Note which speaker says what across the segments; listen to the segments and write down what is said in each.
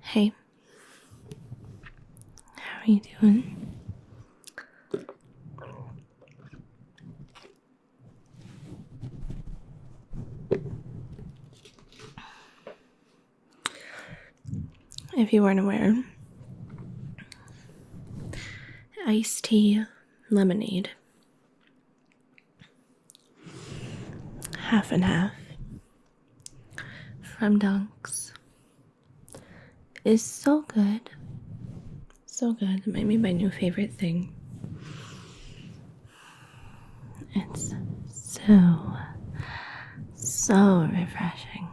Speaker 1: Hey, how are you doing? If you weren't aware, iced tea lemonade, half and half, from Dunks, is so good. So good. It might be my new favorite thing. It's so refreshing.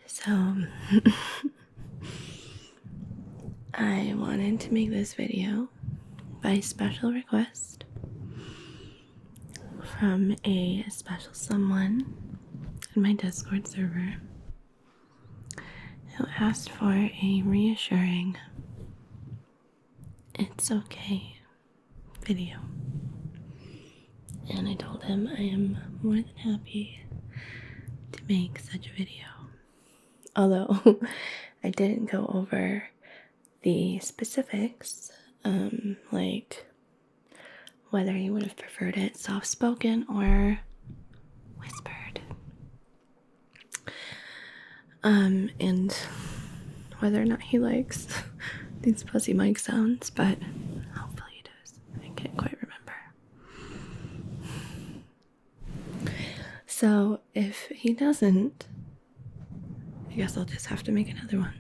Speaker 1: So, I wanted to make this video by special request from a special someone in my Discord server who asked for a reassuring "it's okay" video. And I told him I am more than happy to make such a video. Although I didn't go over the specifics, like whether he would have preferred it soft-spoken or whispered. And whether or not he likes these fuzzy mic sounds, but hopefully he does. I can't quite remember. So if he doesn't, I guess I'll just have to make another one.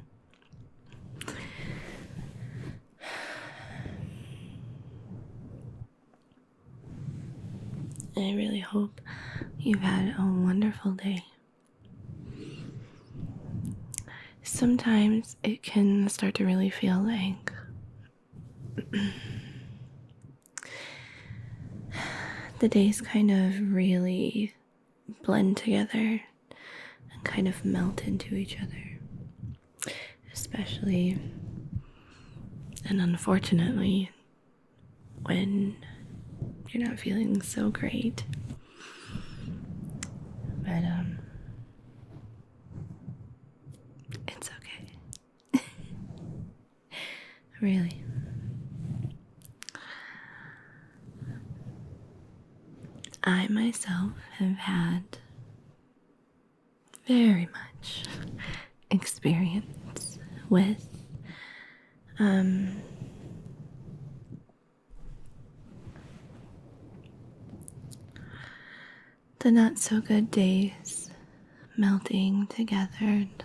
Speaker 1: I really hope you've had a wonderful day. Sometimes it can start to really feel like the days kind of really blend together and kind of melt into each other. Especially and unfortunately when you're not feeling so great. But it's okay. Really. I myself have had very much experience with the not so good days melting together and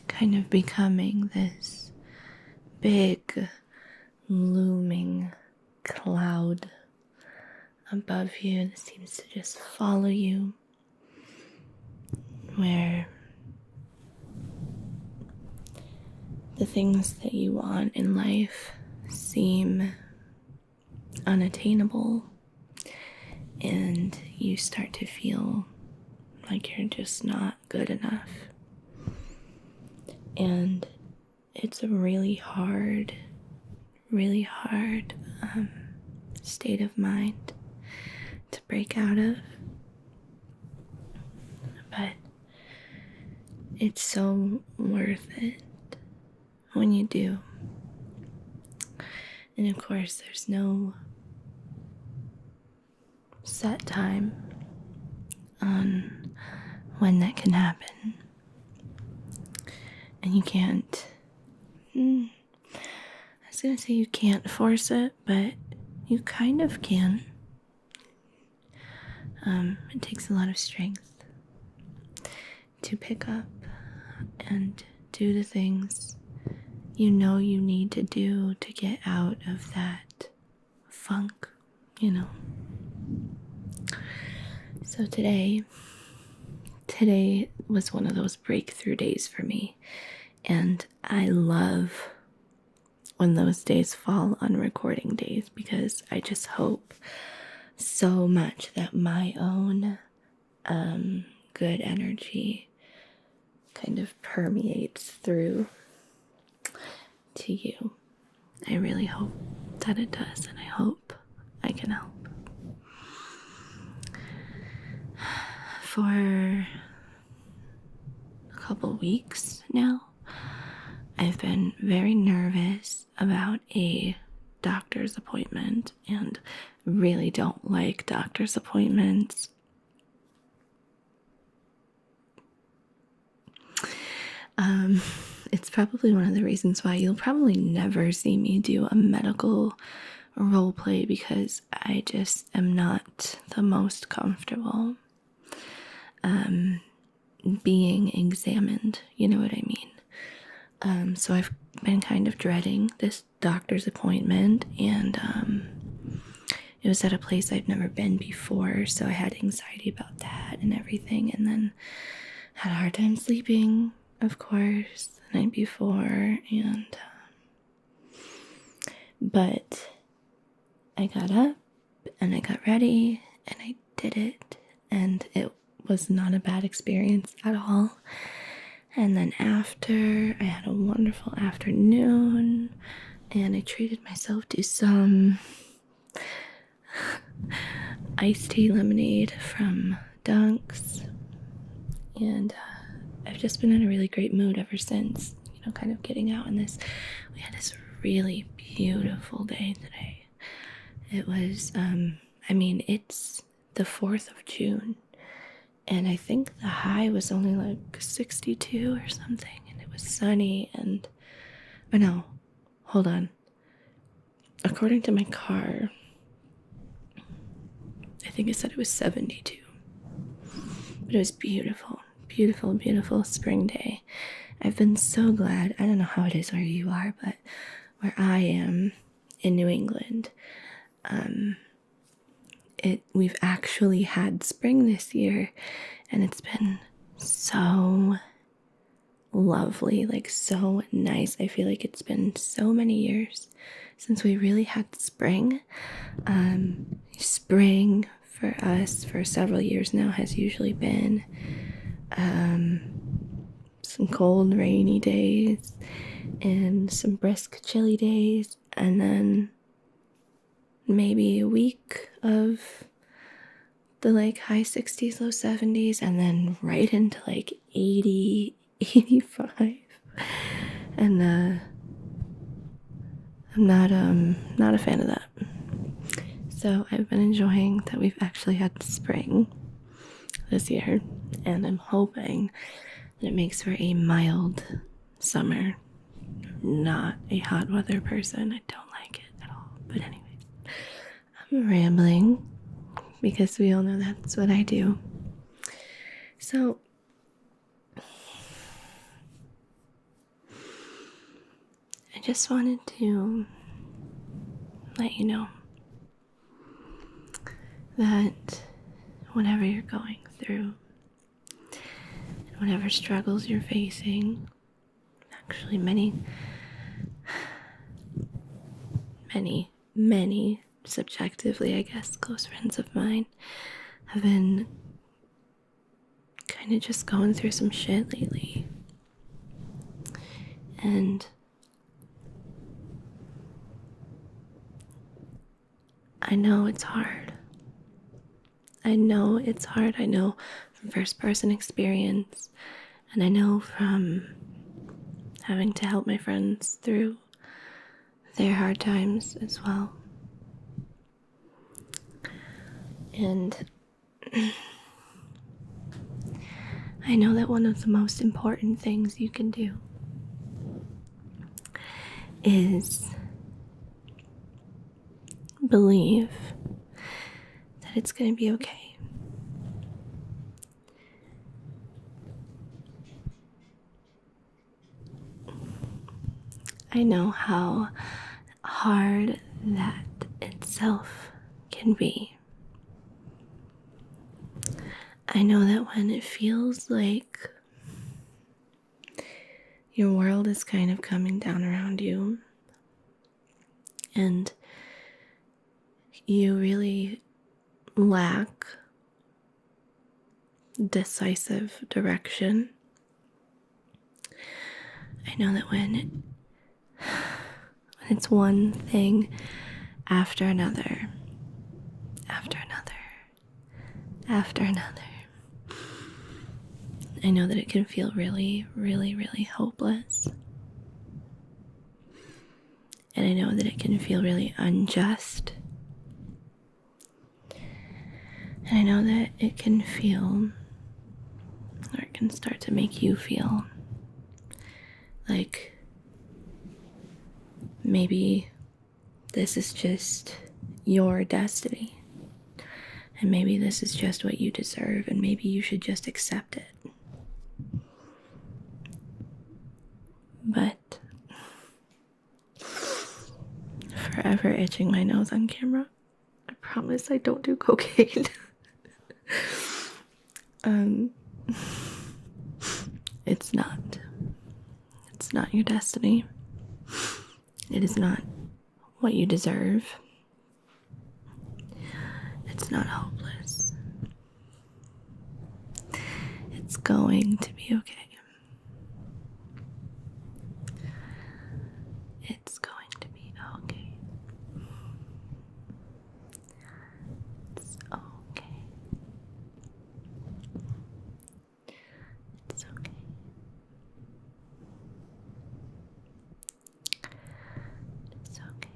Speaker 1: kind of becoming this big looming cloud above you that seems to just follow you, where the things that you want in life seem unattainable, and you start to feel like you're just not good enough. And it's a really hard state of mind to break out of. But it's so worth it when you do. And of course, there's no set time on when that can happen. And you can't, I was gonna say you can't force it, but you kind of can. It takes a lot of strength to pick up and do the things you know you need to do to get out of that funk, you know. So today was one of those breakthrough days for me, and I love when those days fall on recording days, because I just hope so much that my own good energy kind of permeates through to you. I really hope that it does, and I hope I can help. for a couple weeks now, I've been very nervous about a doctor's appointment and really don't like doctor's appointments. It's probably one of the reasons why you'll probably never see me do a medical role play, because I just am not the most comfortable being examined, you know what I mean? So I've been kind of dreading this doctor's appointment, and it was at a place I've never been before, so I had anxiety about that and everything, and then had a hard time sleeping, of course, the night before, and but I got up and I got ready and I did it, and it was not a bad experience at all. And then after, I had a wonderful afternoon, and I treated myself to some iced tea lemonade from Dunk's, and I've just been in a really great mood ever since, you know, kind of getting out in this. We had this really beautiful day today. It was, it's the 4th of June, and I think the high was only like 62 or something, and it was sunny, and, oh no, hold on. According to my car, I think it said it was 72, but it was beautiful, beautiful, beautiful spring day. I've been so glad. I don't know how it is where you are, but where I am in New England, we've actually had spring this year, and it's been so lovely, like so nice. I feel like it's been so many years since we really had spring. Spring for us for several years now has usually been some cold, rainy days and some brisk, chilly days, and then maybe a week of the like high 60s, low 70s, and then right into like 80, 85. And I'm not a fan of that. So I've been enjoying that we've actually had spring this year, and I'm hoping that it makes for a mild summer. I'm not a hot weather person. I don't like it at all. But anyway, I'm rambling because we all know that's what I do. So I just wanted to let you know that whatever you're going through and whatever struggles you're facing, actually many subjectively, I guess, close friends of mine have been kind of just going through some shit lately. And I know it's hard. I know it's hard. I know from first person experience, and I know from having to help my friends through their hard times as well. And I know that one of the most important things you can do is believe that it's going to be okay. I know how hard that itself can be. I know that when it feels like your world is kind of coming down around you and you really lack decisive direction, I know that when it's one thing after another, after another, after another, I know that it can feel really, really, really hopeless. And I know that it can feel really unjust. And I know that it can feel, or it can start to make you feel like maybe this is just your destiny. And maybe this is just what you deserve, and maybe you should just accept it. But forever itching my nose on camera. I promise I don't do cocaine. It's not. It's not your destiny. It is not what you deserve. It's not hopeless. It's going to be okay. It's going to be okay. It's okay. It's okay. It's okay.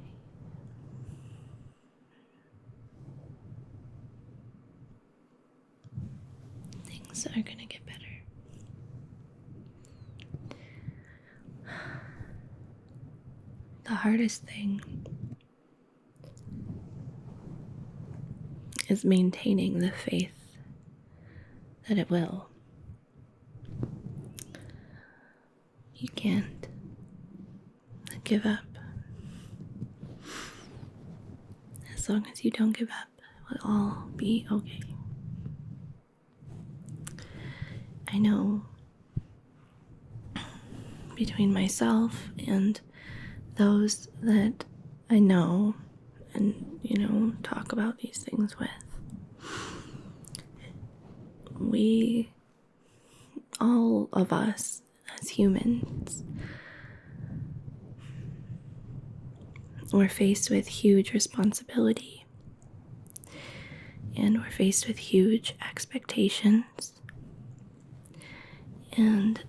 Speaker 1: Things are gonna get better. The hardest thing is maintaining the faith that it will. You can't give up. As long as you don't give up, it will all be okay. I know between myself and those that I know and, talk about these things with, all of us as humans, we're faced with huge responsibility, and we're faced with huge expectations, and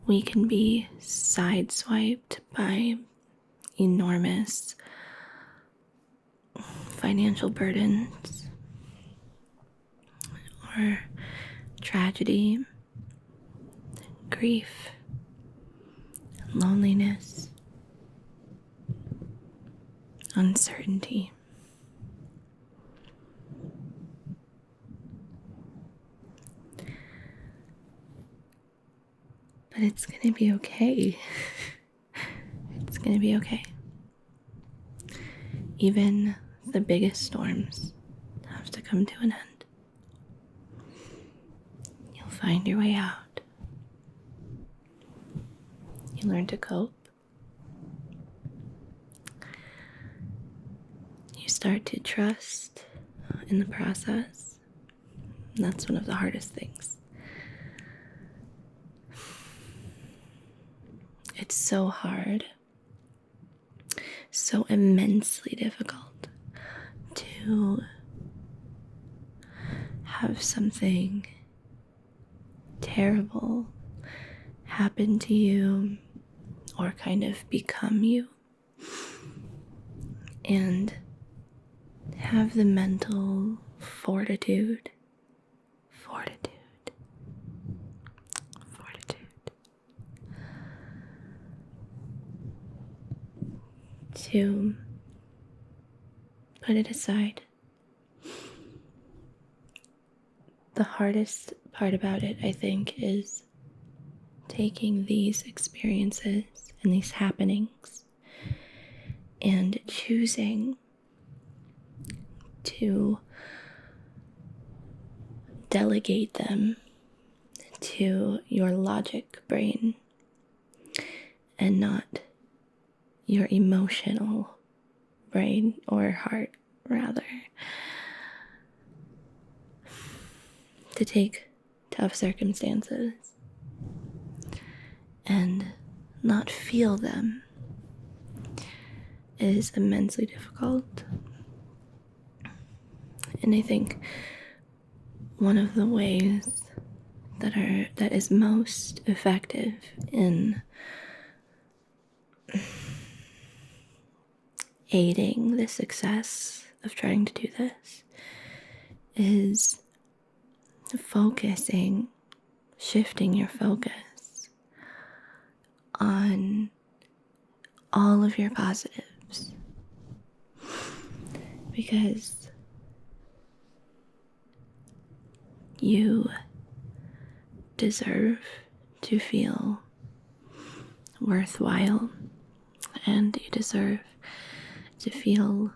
Speaker 1: we can be sideswiped by enormous financial burdens or tragedy, grief, loneliness, uncertainty. But it's gonna be okay. It's gonna be okay. Even the biggest storms have to come to an end. You'll find your way out. You learn to cope. You start to trust in the process. And that's one of the hardest things. It's so hard, so immensely difficult to have something terrible happen to you or kind of become you, and have the mental fortitude to put it aside. The hardest part about it, I think, is taking these experiences and these happenings and choosing to delegate them to your logic brain and not your emotional brain, or heart rather. To take tough circumstances and not feel them is immensely difficult. And I think one of the ways that is most effective in aiding the success of trying to do this is shifting your focus on all of your positives. Because you deserve to feel worthwhile, and you deserve to feel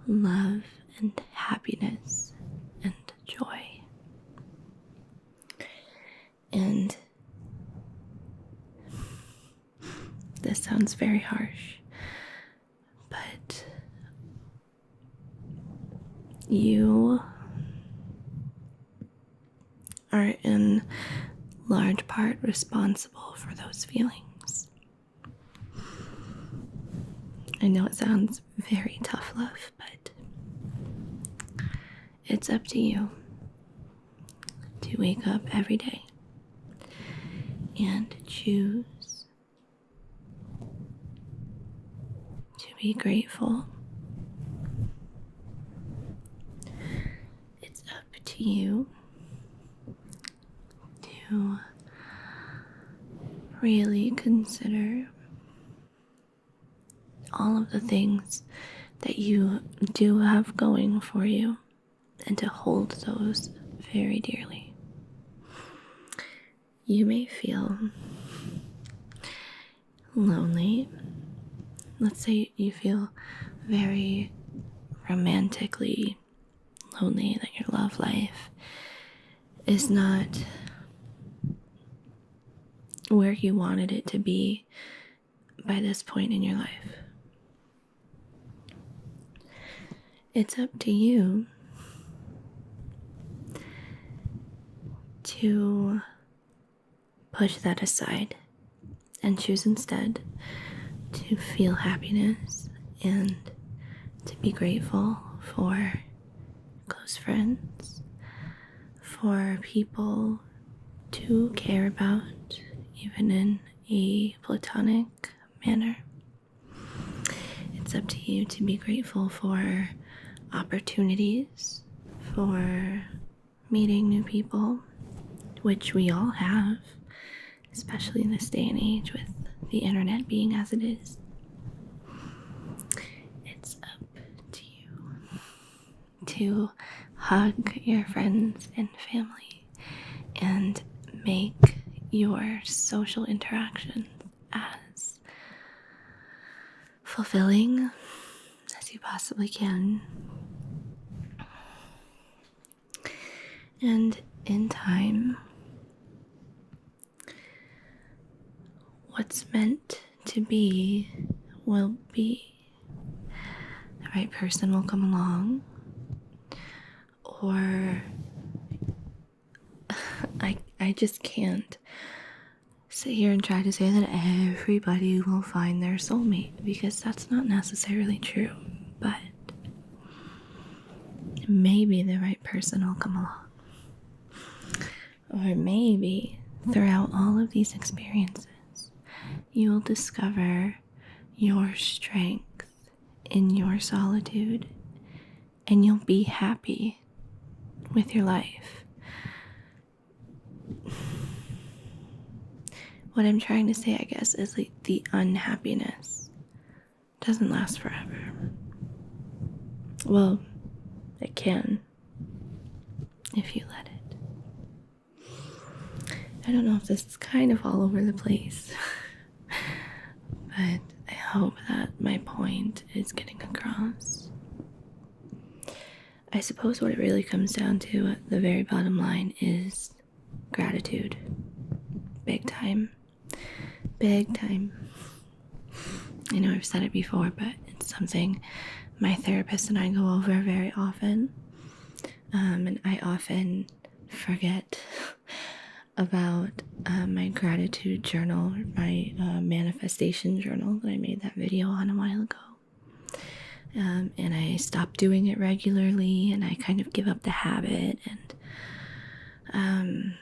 Speaker 1: love and happiness and joy. And this sounds very harsh, but you are in large part responsible for those feelings. I know it sounds very tough love, but it's up to you to wake up every day and choose to be grateful. It's up to you to really consider all of the things that you do have going for you and to hold those very dearly. You may feel lonely. Let's say you feel very romantically lonely, that your love life is not where you wanted it to be by this point in your life. It's up to you to push that aside and choose instead to feel happiness and to be grateful for close friends, for people to care about, even in a platonic manner. It's up to you to be grateful for opportunities, for meeting new people, which we all have, especially in this day and age with the internet being as it is. It's up to you to hug your friends and family and make your social interactions as fulfilling as you possibly can. And in time, what's meant to be will be. The right person will come along, or I just can't sit here and try to say that everybody will find their soulmate, because that's not necessarily true. But maybe the right person will come along. Or maybe throughout all of these experiences, you will discover your strength in your solitude, and you'll be happy with your life. What I'm trying to say, I guess, is like the unhappiness doesn't last forever. Well, it can, if you let it. I don't know if this is kind of all over the place, but I hope that my point is getting across. I suppose what it really comes down to at the very bottom line is gratitude. Big time. Big time. I know I've said it before, but it's something my therapist and I go over very often. And I often forget about my gratitude journal, my manifestation journal that I made that video on a while ago. And I stopped doing it regularly, and I kind of give up the habit, and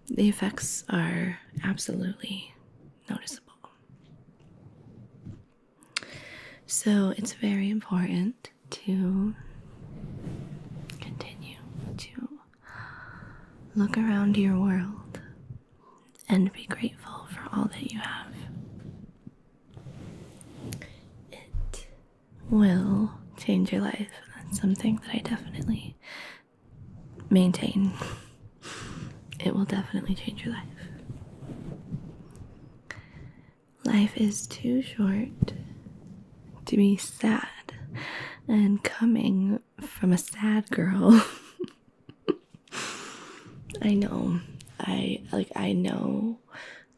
Speaker 1: the effects are absolutely noticeable. So it's very important to continue to look around your world and be grateful for all that you have. It will change your life. That's something that I definitely maintain. It will definitely change your life. Life is too short to be sad, and coming from a sad girl, I know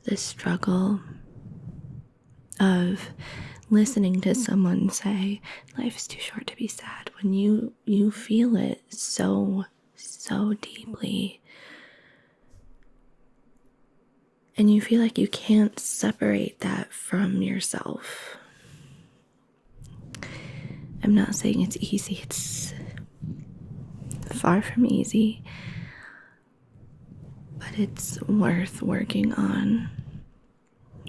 Speaker 1: the struggle of listening to someone say life is too short to be sad when you feel it so deeply, and you feel like you can't separate that from yourself. I'm not saying it's easy. It's far from easy, but it's worth working on,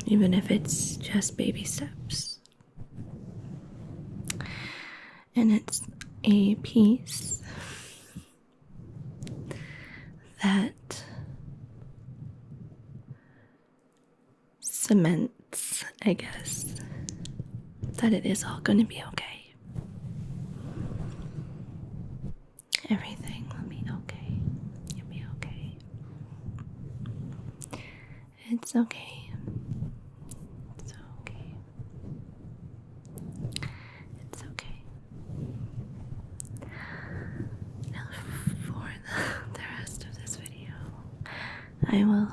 Speaker 1: even if it's just baby steps. And it's a piece that cements, I guess, that it is all going to be okay. Everything will be okay. You'll be okay. It's okay. It's okay. It's okay. Now, for the rest of this video, I will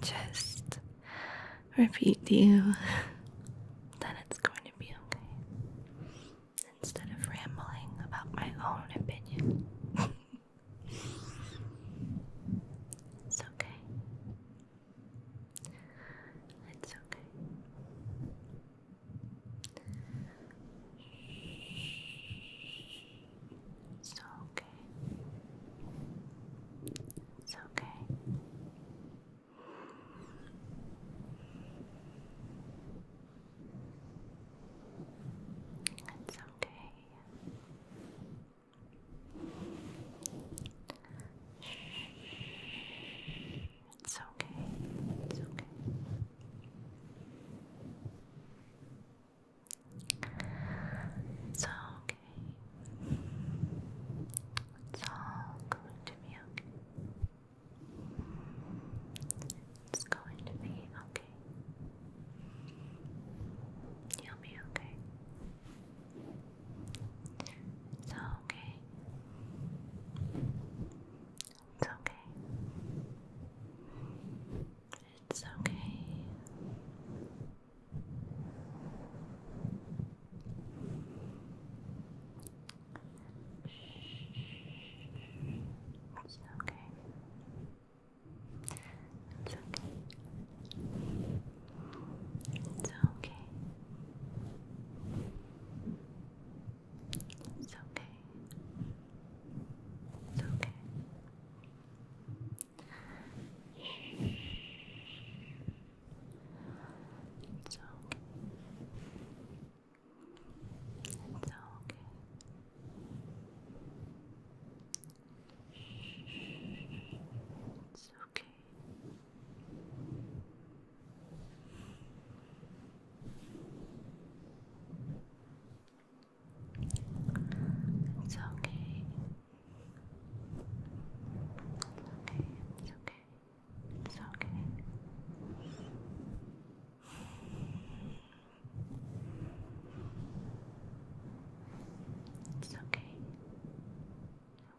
Speaker 1: just repeat to you that it's going to be okay, instead of rambling about my own opinion. It's okay. It's okay. It's okay. It's okay. It's okay. It's okay. It's okay. It's okay. It's all going to be okay. It's going to be okay. You'll be okay. It's okay. It's okay. It's okay. It's okay. It's okay. It's okay. It's okay. It's okay. It's okay. It's okay. It's okay. It's okay. Okay. It's okay. It's okay. It's okay.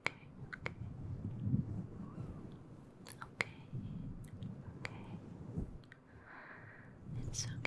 Speaker 1: Okay. Okay. Okay. Okay. It's okay.